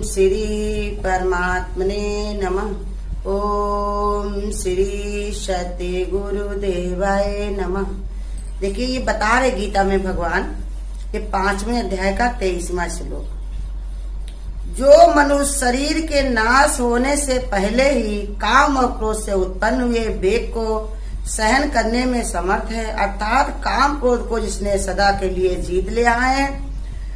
श्री परमात्मने नमः। ओम श्री सत्य गुरुदेवाय नमः। देखिए ये बता रहे गीता में भगवान, ये 5वें अध्याय का 23वां श्लोक, जो मनुष्य शरीर के नाश होने से पहले ही काम और क्रोध से उत्पन्न हुए वेग को सहन करने में समर्थ है, अर्थात काम क्रोध को जिसने सदा के लिए जीत लिया है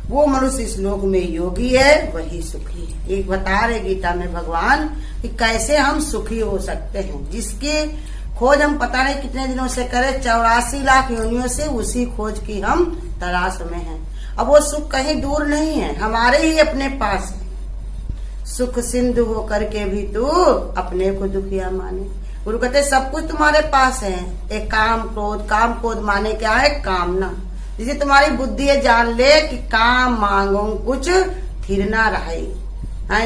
वो मनुष्य इस लोक में योगी है, वही सुखी है। एक बता रहे गीता में भगवान कि कैसे हम सुखी हो सकते हैं, जिसकी खोज हम पता नहीं कितने दिनों से करें, 84 लाख योनियों से उसी खोज की हम तलाश में हैं। अब वो सुख कहीं दूर नहीं है, हमारे ही अपने पास है। सुख सिंधु हो करके भी तू अपने को दुखिया माने। गुरु कहते सब कुछ तुम्हारे पास है। एक काम क्रोध माने क्या है? कामना। जिसे तुम्हारी बुद्धि है, जान ले कि काम मांगो कुछ थिर ना रहे,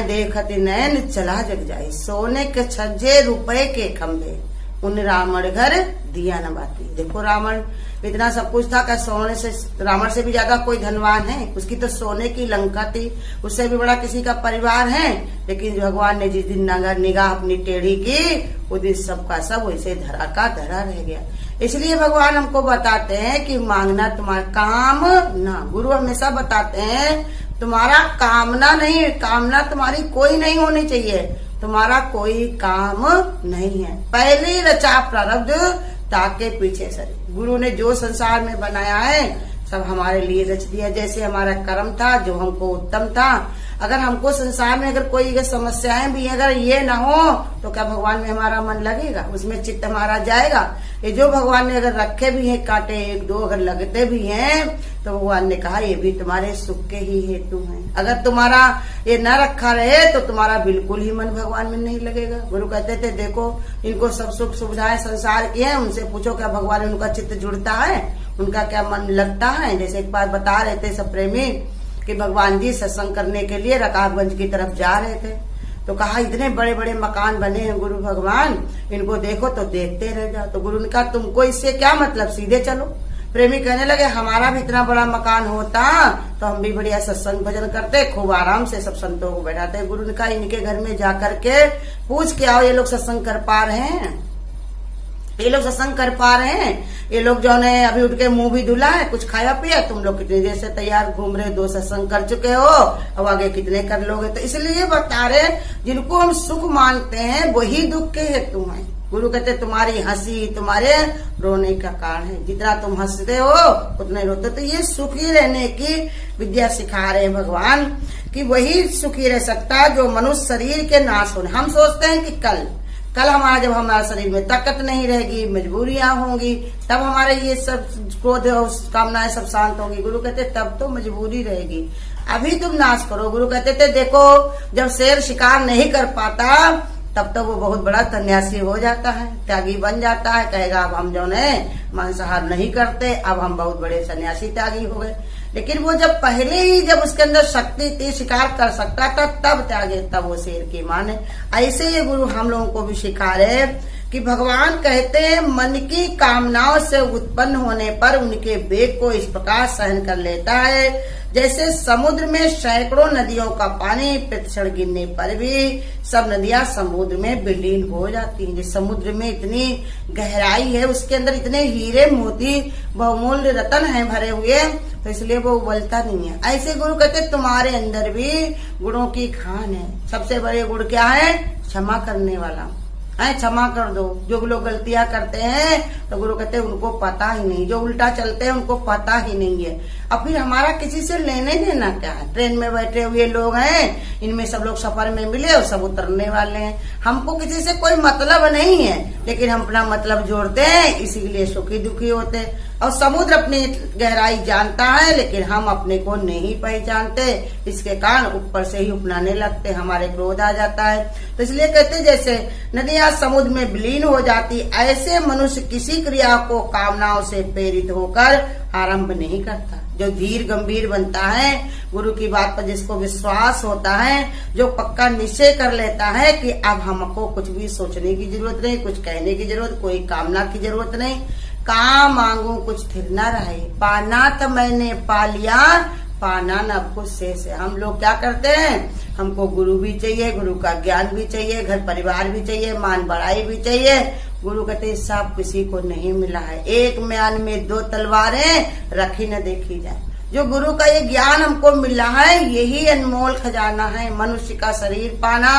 देखते नैन चला जग जाए, सोने के छज्जे रुपए के खंभे, उन रावण घर दिया न बाती। देखो रावण इतना सब कुछ था, क्या सोने से, रावण से भी ज्यादा कोई धनवान है? उसकी तो सोने की लंका थी, उससे भी बड़ा किसी का परिवार है। लेकिन भगवान ने जिस दिन निगाह अपनी टेढ़ी की, उस दिन सबका सब वैसे धरा का धरा रह गया। इसलिए भगवान हमको बताते हैं कि मांगना तुम्हारा काम ना। गुरु हमेशा बताते हैं तुम्हारा कामना नहीं, कामना तुम्हारी कोई नहीं होनी चाहिए, तुम्हारा कोई काम नहीं है। पहले ही रचा प्रारब्ध ताके पीछे सर। गुरु ने जो संसार में बनाया है सब हमारे लिए रच दिया। जैसे हमारा कर्म था जो हमको उत्तम था, अगर हमको संसार में अगर कोई समस्याएं भी अगर ये ना हो तो क्या भगवान में हमारा मन लगेगा? उसमें चित्त हमारा जाएगा? ये जो भगवान ने अगर रखे भी हैं कांटे, एक दो अगर लगते भी हैं, तो भगवान ने कहा ये भी तुम्हारे सुख के ही हेतु हैं। अगर तुम्हारा ये न रखा रहे तो तुम्हारा बिल्कुल ही मन भगवान में नहीं लगेगा। गुरु कहते थे देखो इनको सब सुख सुविधाएं संसार की हैं, उनसे पूछो क्या भगवान में उनका चित्त जुड़ता है, उनका क्या मन लगता है? जैसे एक बार बता रहे थे सब प्रेमी कि भगवान जी सत्संग करने के लिए रकाबगंज की तरफ जा रहे थे, तो कहा इतने बड़े बड़े मकान बने हैं गुरु भगवान, इनको देखो तो देखते रह जाओ। तो गुरु ने कहा तुमको इससे क्या मतलब, सीधे चलो। प्रेमी कहने लगे हमारा भी इतना बड़ा मकान होता तो हम भी बढ़िया सत्संग भजन करते, खूब आराम से सब संतों को बैठाते। गुरु ने कहा इनके घर में जाकर के पूछ के आओ, ये लोग सत्संग कर पा रहे हैं? ये लोग सत्संग कर पा रहे हैं? ये लोग जो ने अभी उठ के मुंह भी धुला है, कुछ खाया पिया, तुम लोग कितनी देर से तैयार घूम रहे, 2 सत्संग कर चुके हो, अब आगे कितने कर लोगे? तो इसलिए बता रहे जिनको हम सुख मांगते हैं वही दुख के हेतु हैं। गुरु कहते तुम्हारी हंसी तुम्हारे रोने का कारण है, जितना तुम हंसते हो उतने रोते। तो ये सुखी रहने की विद्या सिखा रहे भगवान कि वही सुखी रह सकता जो मनुष्य शरीर के नाश होने। हम सोचते हैं कि कल हमारा जब हमारा शरीर में ताकत नहीं रहेगी, मजबूरियां होंगी, तब हमारे ये सब क्रोध और कामनाएं सब शांत होंगी। गुरु कहते तब तो मजबूरी रहेगी, अभी तुम नाश करो। गुरु कहते थे देखो जब शेर शिकार नहीं कर पाता तब तो वो बहुत बड़ा सन्यासी हो जाता है, त्यागी बन जाता है, कहेगा अब हम जो है मांसाहार नहीं करते, अब हम बहुत बड़े सन्यासी त्यागी हो गए। लेकिन वो जब पहले ही जब उसके अंदर शक्ति थी, शिकार कर सकता था, तब त्यागे, तब वो शेर की माने। ऐसे ये गुरु हम लोगों को भी सिखा रहे कि भगवान कहते हैं मन की कामनाओं से उत्पन्न होने पर उनके वेग को इस प्रकार सहन कर लेता है जैसे समुद्र में सैकड़ों नदियों का पानी प्रतिक्षण गिरने पर भी सब नदियां समुद्र में विलीन हो जाती हैं। जिस समुद्र में इतनी गहराई है, उसके अंदर इतने हीरे मोती बहुमूल्य रतन हैं भरे हुए, तो इसलिए वो उबलता नहीं है। ऐसे गुरु कहते तुम्हारे अंदर भी गुणों की खान है। सबसे बड़े गुण क्या है? क्षमा करने वाला है, क्षमा कर दो। जो लोग गलतियां करते हैं तो गुरु कहते हैं उनको पता ही नहीं, जो उल्टा चलते हैं उनको पता ही नहीं है। अब फिर हमारा किसी से लेने देना क्या है? ट्रेन में बैठे हुए लोग हैं, इनमें सब लोग सफर में मिले और सब उतरने वाले हैं, हमको किसी से कोई मतलब नहीं है, लेकिन हम अपना मतलब जोड़ते हैं, इसीलिए सुखी दुखी होते। और समुद्र अपनी गहराई जानता है लेकिन हम अपने को नहीं पहचानते, इसके कारण ऊपर से ही उपनाने लगते, हमारे क्रोध आ जाता है। तो इसलिए कहते जैसे नदियां समुद्र में विलीन हो जाती, ऐसे मनुष्य किसी क्रिया को कामनाओं से प्रेरित होकर आरंभ नहीं करता। जो धीर गंभीर बनता है, गुरु की बात पर जिसको विश्वास होता है, जो पक्का निश्चय कर लेता है कि अब हमको कुछ भी सोचने की जरूरत नहीं, कुछ कहने की जरूरत, कोई कामना की जरूरत नहीं, काम मांगू कुछ थिर न रहे, पाना तो मैंने पा लिया, पाना न कुछ शेष है। हम लोग क्या करते हैं, हमको गुरु भी चाहिए, गुरु का ज्ञान भी चाहिए, घर परिवार भी चाहिए, मान बढ़ाई भी चाहिए। गुरु कहते सब किसी को नहीं मिला है। एक म्यान में दो तलवारें रखी न देखी जाए। जो गुरु का ये ज्ञान हमको मिला है, यही अनमोल खजाना है। मनुष्य का शरीर पाना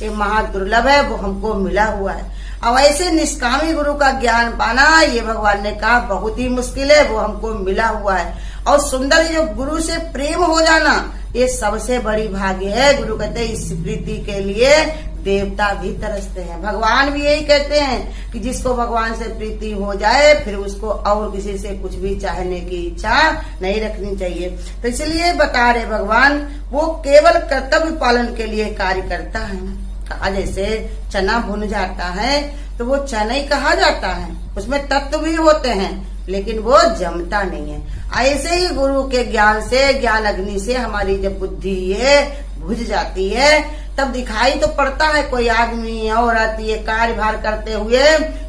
ये महादुर्लभ है, वो हमको मिला हुआ है। अब ऐसे निष्कामी गुरु का ज्ञान पाना, ये भगवान ने कहा बहुत ही मुश्किल है, वो हमको मिला हुआ है। और सुंदर जो गुरु से प्रेम हो जाना, ये सबसे बड़ी भाग्य है। गुरु कहते हैं इस प्रीति के लिए देवता भी तरसते हैं। भगवान भी यही कहते हैं कि जिसको भगवान से प्रीति हो जाए, फिर उसको और किसी से कुछ भी चाहने की इच्छा नहीं रखनी चाहिए। तो इसलिए बता रहे भगवान, वो केवल कर्तव्य पालन के लिए कार्य करता है। कहा जैसे चना भुन जाता है तो वो चना ही कहा जाता है, उसमें तत्व भी होते हैं, लेकिन वो जमता नहीं है। ऐसे ही गुरु के ज्ञान से, ज्ञान अग्नि से हमारी जब बुद्धि ये बुझ जाती है, तब दिखाई तो पड़ता है कोई आदमी औरत ये कार्यभार करते हुए,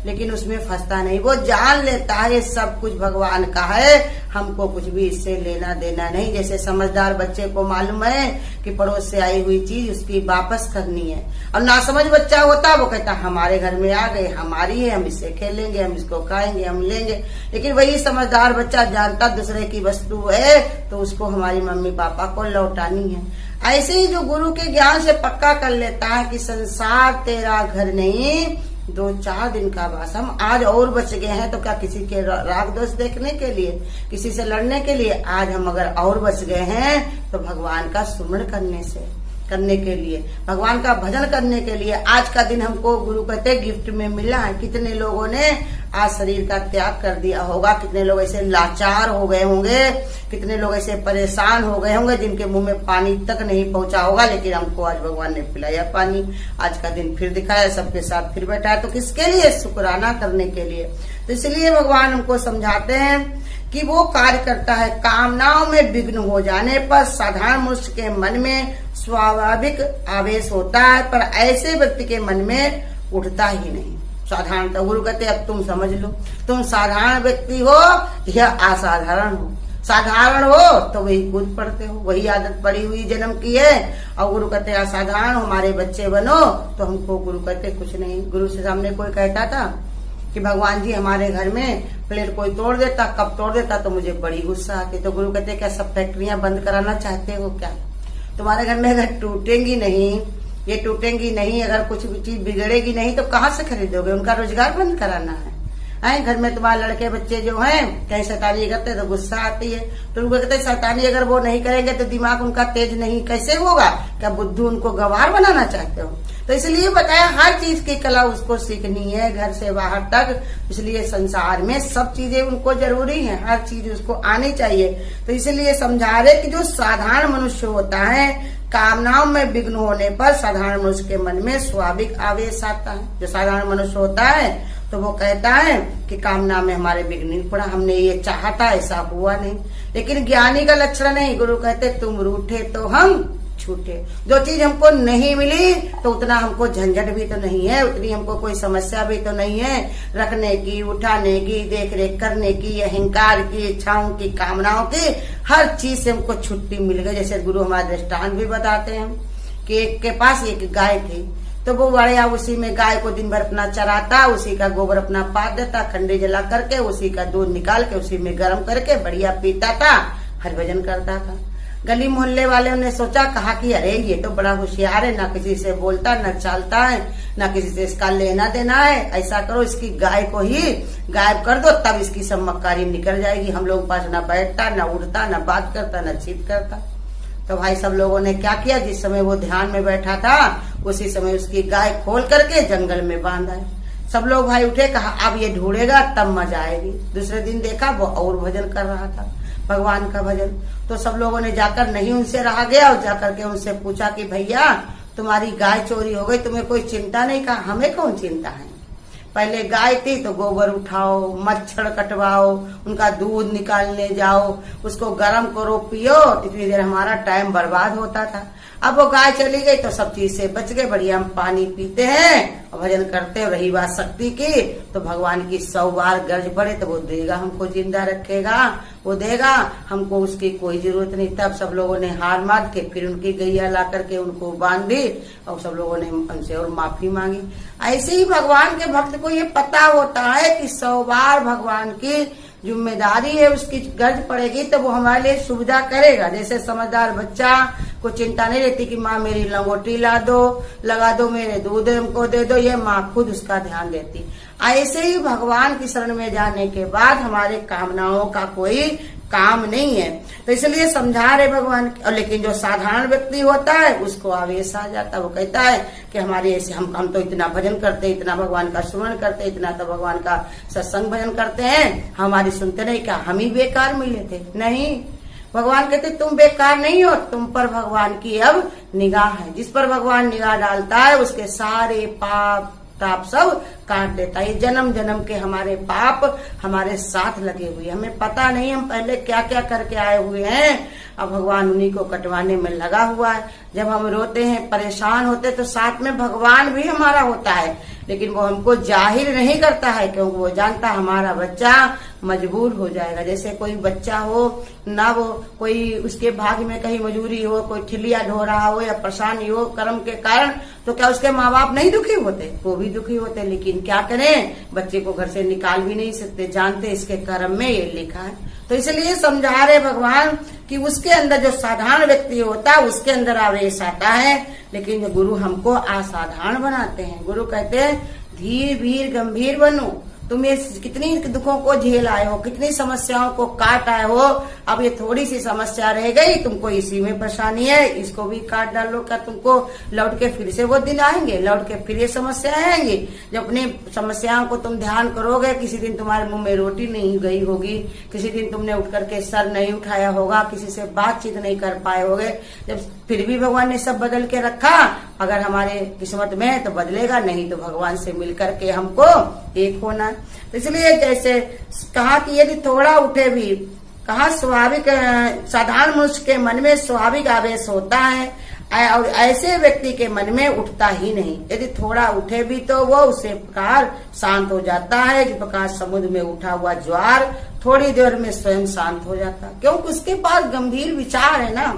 लेकिन उसमें फंसता नहीं। वो जान लेता है ये सब कुछ भगवान का है, हमको कुछ भी इससे लेना देना नहीं। जैसे समझदार बच्चे को मालूम है कि पड़ोस से आई हुई चीज उसकी वापस करनी है। और नासमझ बच्चा होता वो कहता हमारे घर में आ गए, हमारी है, हम इससे खेलेंगे, हम इसको खाएंगे, हम लेंगे। लेकिन वही समझदार बच्चा जानता दूसरे की वस्तु है तो उसको हमारी मम्मी पापा को लौटानी है। ऐसे ही जो गुरु के ज्ञान से पक्का कर लेता है कि संसार तेरा घर नहीं, 2-4 दिन का वास। हम आज और बच गए हैं तो क्या किसी के राग दोष देखने के लिए, किसी से लड़ने के लिए? आज हम अगर और बच गए हैं तो भगवान का सुमरण करने के लिए, भगवान का भजन करने के लिए। आज का दिन हमको गुरु कहते गिफ्ट में मिला है। कितने लोगों ने आज शरीर का त्याग कर दिया होगा, कितने लोग ऐसे लाचार हो गए होंगे, कितने लोग ऐसे परेशान हो गए होंगे जिनके मुंह में पानी तक नहीं पहुंचा होगा, लेकिन हमको आज भगवान ने पिलाया पानी। आज का दिन फिर दिखाया, सबके साथ फिर बैठा है, तो किसके लिए? शुक्राना करने के लिए। तो इसलिए भगवान हमको समझाते हैं कि वो कार्य करता है। कामनाओं में विघ्न हो जाने पर साधारण मनुष्य के मन में स्वाभाविक आवेश होता है, पर ऐसे व्यक्ति के मन में उठता ही नहीं। साधारणता गुरु कहते अब तुम समझ लो, तुम साधारण व्यक्ति हो या असाधारण हो। साधारण हो तो वही कूद पड़ते हो, वही आदत पड़ी हुई जन्म की है। और गुरु कहते असाधारण हमारे बच्चे बनो, तो हमको गुरु कहते कुछ नहीं। गुरु से सामने कोई कहता था कि भगवान जी हमारे घर में प्लेट कोई तोड़ देता, कप तोड़ देता तो मुझे बड़ी गुस्सा आती। तो गुरु कहते क्या सब फैक्ट्रियां बंद कराना चाहते हो क्या? तुम्हारे घर में अगर टूटेंगी नहीं, ये टूटेंगी नहीं, अगर कुछ भी चीज बिगड़ेगी नहीं तो कहाँ से खरीदोगे? उनका रोजगार बंद कराना है। घर में तुम्हारे लड़के बच्चे जो हैं कहीं शैतानी करते तो गुस्सा आती है, तो उनको कहते शैतानी अगर वो नहीं करेंगे तो दिमाग उनका तेज नहीं कैसे होगा? क्या बुद्धू उनको गंवार बनाना चाहते हो? तो इसलिए बताया हर चीज की कला उसको सीखनी है, घर से बाहर तक। इसलिए संसार में सब चीजें उनको जरूरी है, हर चीज उसको आनी चाहिए। तो इसलिए समझा रहे कि जो साधारण मनुष्य होता है, कामनाओं में विघ्न होने पर साधारण मनुष्य के मन में स्वाभाविक आवेश आता है। जो साधारण मनुष्य होता है तो वो कहता है कि कामना में हमारे विघ्न नहीं पड़ा, हमने ये चाहा था ऐसा हुआ नहीं। लेकिन ज्ञानी का लक्षण नहीं। गुरु कहते तुम रूठे तो हम छूटे। जो चीज हमको नहीं मिली तो उतना हमको झंझट भी तो नहीं है, उतनी हमको कोई समस्या भी तो नहीं है। रखने की, उठाने की, देख रेख करने की, अहंकार की, इच्छाओं की, कामनाओं की, हर चीज से हमको छुट्टी मिल गई। जैसे गुरु हमारे दृष्टांत भी बताते हैं कि एक के पास एक गाय थी, तो वो बढ़िया उसी में गाय को दिन भर अपना चराता, उसी का गोबर अपना पात देता, खंडे जला करके उसी का दूध निकाल के उसी में गर्म करके बढ़िया पीता था, हर भजन करता था। गली मोहल्ले वाले ने सोचा, कहा कि अरे ये तो बड़ा होशियार है, ना किसी से बोलता न चालता है, ना किसी से इसका लेना देना है। ऐसा करो इसकी गाय को ही गायब कर दो, तब इसकी सब मक्कारी निकल जाएगी। हम लोग पास न बैठता, न उठता, न बात करता, न चीत करता। तो भाई सब लोगों ने क्या किया, जिस समय वो ध्यान में बैठा था उसी समय उसकी गाय खोल करके जंगल में बांधा है। सब लोग भाई उठे, कहा अब ये ढूंढेगा तब मजा आएगी। दूसरे दिन देखा वो और भजन कर रहा था, भगवान का भजन। तो सब लोगों ने जाकर नहीं उनसे रहा गया और जाकर के उनसे पूछा कि भैया तुम्हारी गाय चोरी हो गई, तुम्हें कोई चिंता नहीं? कहा हमें कौन चिंता है, पहले गाय थी तो गोबर उठाओ, मच्छर कटवाओ, उनका दूध निकालने जाओ, उसको गर्म करो, पियो, इतनी देर हमारा टाइम बर्बाद होता था। अब वो गाय चली गई तो सब चीज से बच गए, बढ़िया हम पानी पीते हैं और भजन करते हैं। रही बात शक्ति की, तो भगवान की 100 बार गर्ज पड़े तो वो देगा, हमको जिंदा रखेगा, वो देगा हमको, उसकी कोई जरूरत नहीं। तब सब लोगों ने हार मान के फिर उनकी गैया ला करके उनको बांध दी और सब लोगों ने उनसे और माफी मांगी। ऐसे ही भगवान के भक्त को ये पता होता है कि 100 बार भगवान की जिम्मेदारी है, उसकी गर्ज पड़ेगी तो वो हमारे लिए सुविधा करेगा। जैसे समझदार बच्चा को चिंता नहीं रहती कि माँ मेरी लंगोटी लगा दो, मेरे दूध हमको दे दो, ये माँ खुद उसका ध्यान देती। ऐसे ही भगवान की शरण में जाने के बाद हमारे कामनाओं का कोई काम नहीं है। तो इसलिए समझा रहे भगवान। और लेकिन जो साधारण व्यक्ति होता है उसको आवेश आ जाता है, वो कहता है कि हमारे ऐसे हम तो इतना भजन करते, इतना भगवान का स्मरण करते, इतना तो भगवान का सत्संग भजन करते हैं, हमारी सुनते नहीं, क्या हम ही बेकार मिले थे? नहीं, भगवान कहते तुम बेकार नहीं हो, तुम पर भगवान की अब निगाह है। जिस पर भगवान निगाह डालता है उसके सारे पाप ताप सब काट देता है। जन्म जन्म के हमारे पाप हमारे साथ लगे हुए, हमें पता नहीं हम पहले क्या क्या करके आए हुए हैं, अब भगवान उन्हीं को कटवाने में लगा हुआ है। जब हम रोते हैं, परेशान होते, तो साथ में भगवान भी हमारा होता है, लेकिन वो हमको जाहिर नहीं करता है, क्योंकि वो जानता हमारा बच्चा मजबूर हो जाएगा। जैसे कोई बच्चा हो ना, वो कोई उसके भाग्य में कहीं मजबूरी हो, कोई ठिलिया ढो रहा हो या परेशानी हो कर्म के कारण, तो क्या उसके माँ बाप नहीं दुखी होते? वो भी दुखी होते, लेकिन क्या करें, बच्चे को घर से निकाल भी नहीं सकते, जानते इसके कर्म में ये लिखा है। तो इसलिए समझा रहे भगवान कि उसके अंदर जो साधारण व्यक्ति होता है उसके अंदर आवेश आता है, लेकिन जो गुरु हमको असाधारण बनाते हैं। गुरु कहते हैं धीर भीर गंभीर बनो, तुम ये कितनी दुखों को झेल आए हो, कितनी समस्याओं को काट आए हो, अब ये थोड़ी सी समस्या रह गई, तुमको इसी में परेशानी है, इसको भी काट डालो। क्या तुमको लौट के फिर से वो दिन आएंगे, लौट के फिर ये समस्याएं आएंगी? जब अपनी समस्याओं को तुम ध्यान करोगे, किसी दिन तुम्हारे मुंह में रोटी नहीं गई होगी, किसी दिन तुमने उठ करके सर नहीं उठाया होगा, किसी से बातचीत नहीं कर पाए होगे, जब फिर भी भगवान ने सब बदल के रखा। अगर हमारे किस्मत में है तो बदलेगा, नहीं तो भगवान से मिलकर के हमको एक होना। तो इसलिए जैसे कहा कि यदि थोड़ा उठे भी, कहा स्वाभाविक साधारण मनुष्य के मन में स्वाभाविक आवेश होता है, और ऐसे व्यक्ति के मन में उठता ही नहीं। यदि थोड़ा उठे भी तो वो उसे प्रकार शांत हो जाता है, जिस प्रकार समुद्र में उठा हुआ ज्वार थोड़ी देर में स्वयं शांत हो जाता है, क्योंकि उसके पास गंभीर विचार है ना।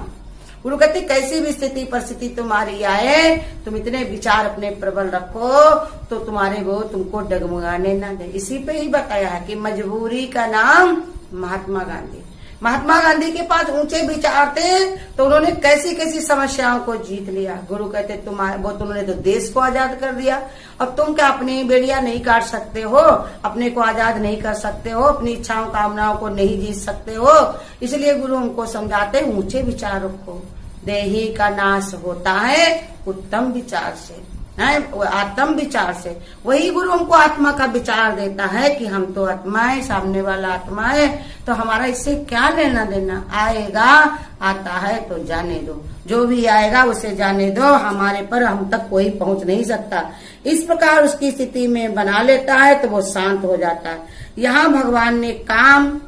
गुरु कहते कैसी भी स्थिति परिस्थिति तुम्हारी आए, तुम इतने विचार अपने प्रबल रखो तो तुम्हारे वो तुमको डगमगाने ना दे। इसी पे ही बताया है कि मजबूरी का नाम महात्मा गांधी। महात्मा गांधी के पास ऊंचे विचार थे, तो उन्होंने कैसी कैसी समस्याओं को जीत लिया। गुरु कहते उन्होंने तो देश को आजाद कर दिया। अब तुम क्या अपनी बेड़िया नहीं काट सकते हो, अपने को आजाद नहीं कर सकते हो, अपनी इच्छाओं कामनाओं को नहीं जीत सकते हो? इसलिए गुरु हमको समझाते ऊंचे विचार रखो। देही का नाश होता है उत्तम विचार से, आत्म विचार से। वही गुरु हमको आत्मा का विचार देता है कि हम तो आत्मा है, सामने वाला आत्मा है, तो हमारा इससे क्या लेना देना। आएगा, आता है तो जाने दो, जो भी आएगा उसे जाने दो, हमारे पर हम तक कोई पहुंच नहीं सकता। इस प्रकार उसकी स्थिति में बना लेता है तो वो शांत हो जाता है। यहाँ भगवान ने काम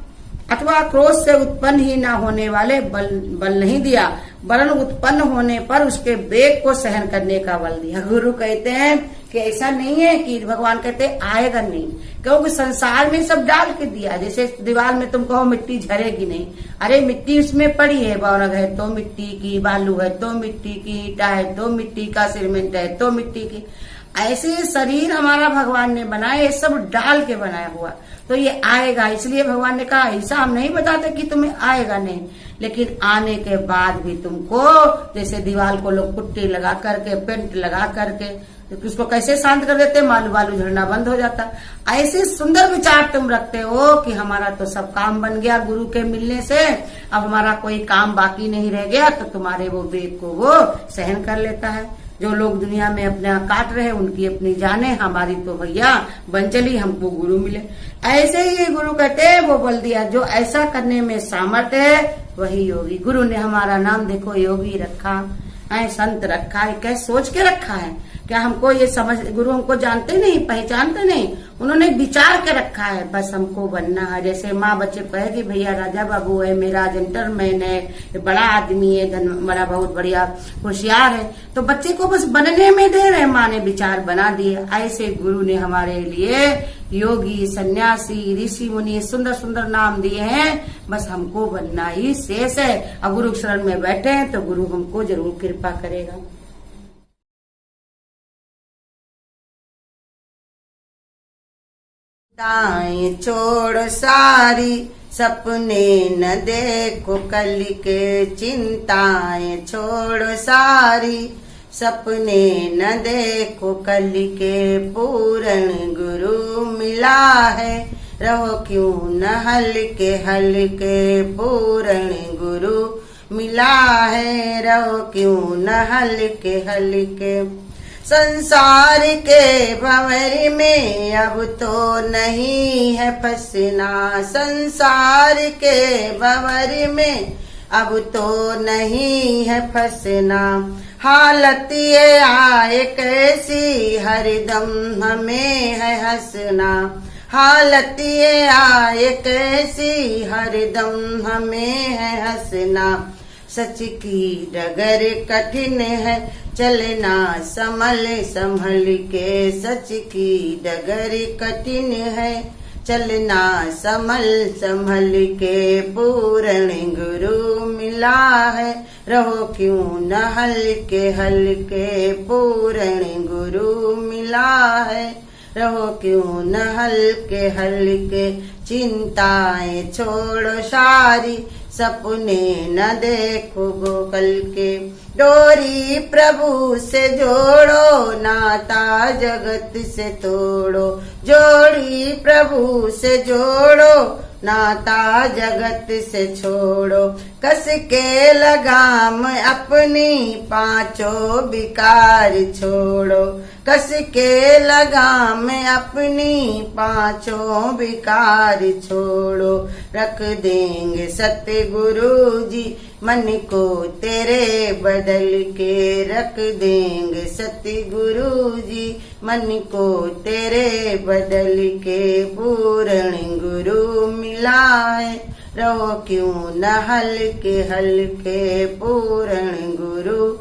अथवा क्रोध से उत्पन्न ही न होने वाले बल नहीं दिया, वरन उत्पन्न होने पर उसके वेग को सहन करने का बल दिया। गुरु कहते हैं कि ऐसा नहीं है कि भगवान कहते आएगा नहीं, क्योंकि संसार में सब डाल के दिया। जैसे दीवार में तुम कहो मिट्टी झरेगी नहीं, अरे मिट्टी उसमें पड़ी है, बौरग है तो मिट्टी की, बालू है तो मिट्टी की, ईटा है तो मिट्टी का, सीमेंट है तो मिट्टी की। ऐसे शरीर हमारा भगवान ने बनाया, ये सब डाल के बनाया हुआ, तो ये आएगा। इसलिए भगवान ने कहा ऐसा हम नहीं बताते कि तुम्हें आएगा नहीं, लेकिन आने के बाद भी तुमको, जैसे दीवार को लोग पुट्टी लगा करके, पेंट लगा करके उसको कैसे शांत कर देते, बालू झड़ना बंद हो जाता। ऐसे सुंदर विचार तुम रखते हो कि हमारा तो सब काम बन गया गुरु के मिलने से, अब हमारा कोई काम बाकी नहीं रह गया, तो तुम्हारे वो वेग को वो सहन कर लेता है। जो लोग दुनिया में अपना काट रहे उनकी अपनी जाने, हमारी तो भैया बन चली, हमको गुरु मिले। ऐसे ही गुरु कहते वो बल दिया, जो ऐसा करने में सामर्थ्य है वही योगी। गुरु ने हमारा नाम देखो योगी रखा है, संत रखा है, कैसे सोच के रखा है क्या हमको ये समझ, गुरु हमको जानते नहीं, पहचानते नहीं, उन्होंने विचार के रखा है, बस हमको बनना है। जैसे माँ बच्चे कहेगी भैया राजा बाबू है, मेरा जेंटलमैन है, ये बड़ा आदमी है, धन बड़ा बहुत बढ़िया होशियार है, तो बच्चे को बस बनने में दे रहे, माँ ने विचार बना दिए। ऐसे गुरु ने हमारे लिए योगी, सन्यासी, ऋषि मुनि सुंदर सुंदर नाम दिए हैं, बस हमको बनना ही शेष है। और गुरु शरण में बैठे हैं तो गुरु हमको जरूर कृपा करेगा। चिंताएं छोड़ सारी, सपने न देखो कल के, चिंताएं छोड़ सारी, सपने न देखो कल के, पूर्ण गुरु मिला है, रहो क्यों न हल्के हल्के, पूर्ण गुरु मिला है, रहो क्यों न हल्के हल्के। संसार के भंवर में अब तो नहीं है फंसना, संसार के भंवर में अब तो नहीं है फंसना, हालत ये आए कैसी हरदम हमें है हंसना, हालत ये आए कैसी हरदम हमें है हंसना। सच की डगर कठिन है, चलना संभल संभल के, सच की डगर कठिन है, चलना संभल संभल के, पूर्ण गुरु मिला है, रहो क्यों न हल्के हल्के, पूर्ण गुरु मिला है, रहो क्यों न हल्के हल्के। चिंताएं छोड़ो सारी, सपने न देखो कल के, डोरी प्रभु से जोड़ो, नाता जगत से तोड़ो, जोड़ी प्रभु से जोड़ो, नाता जगत से छोड़ो, कस के लगाम अपनी पांचों विकार छोड़ो, कस के लगाम अपनी पांचों विकार छोड़ो, रख देंगे सतगुरु जी मन को तेरे बदल के, रख देंगे सतगुरु जी मन को तेरे बदल के, पूर्ण गुरु मिला है, रहो क्यों न हल्के हल्के, पूर्ण गुरु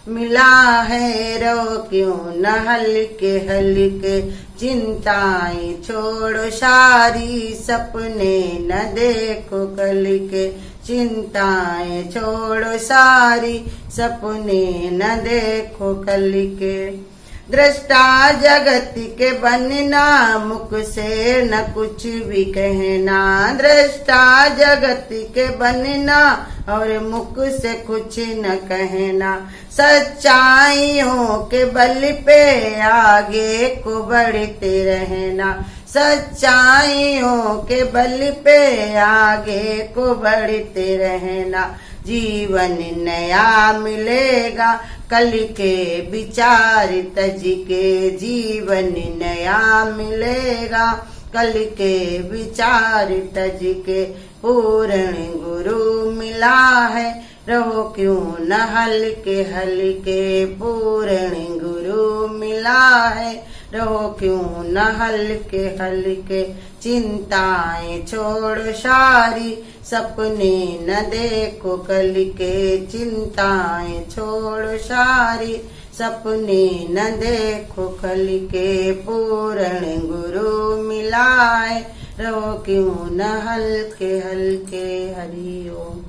मिला है, रहो क्यों न हल्के हल्के। चिंताएं छोड़ो सारी, सपने न देखो कल के, चिंताएं छोड़ो सारी, सपने न देखो कल के। दृष्टा जगत के बनना, मुख से न कुछ भी कहना, दृष्टा जगत के बनना और मुख से कुछ न कहना, सच्चाइयों के बल पे आगे को बढ़ते रहना, सच्चाइयों के बल पे आगे को बढ़ते रहना। जीवन नया मिलेगा कल के विचार तज के, जीवन नया मिलेगा कल के विचार तज के, पूर्ण गुरु मिला है, रहो क्यों न हल्के हल्के, पूर्ण गुरु मिला है, रहो क्यों न हल्के हल्के। चिंताएं छोड़ सारी, सपने न देखो कल के, चिंताएं छोड़ सारी, सपने न देखो कल के, पूर्ण गुरु मिलाए, रहो क्यों न हल्के हल्के। हरि ओम।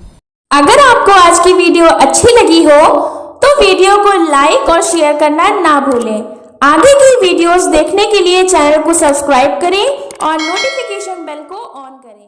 अगर आपको आज की वीडियो अच्छी लगी हो तो वीडियो को लाइक और शेयर करना ना भूलें। आगे की वीडियोस देखने के लिए चैनल को सब्सक्राइब करें और नोटिफिकेशन बेल को ऑन करें।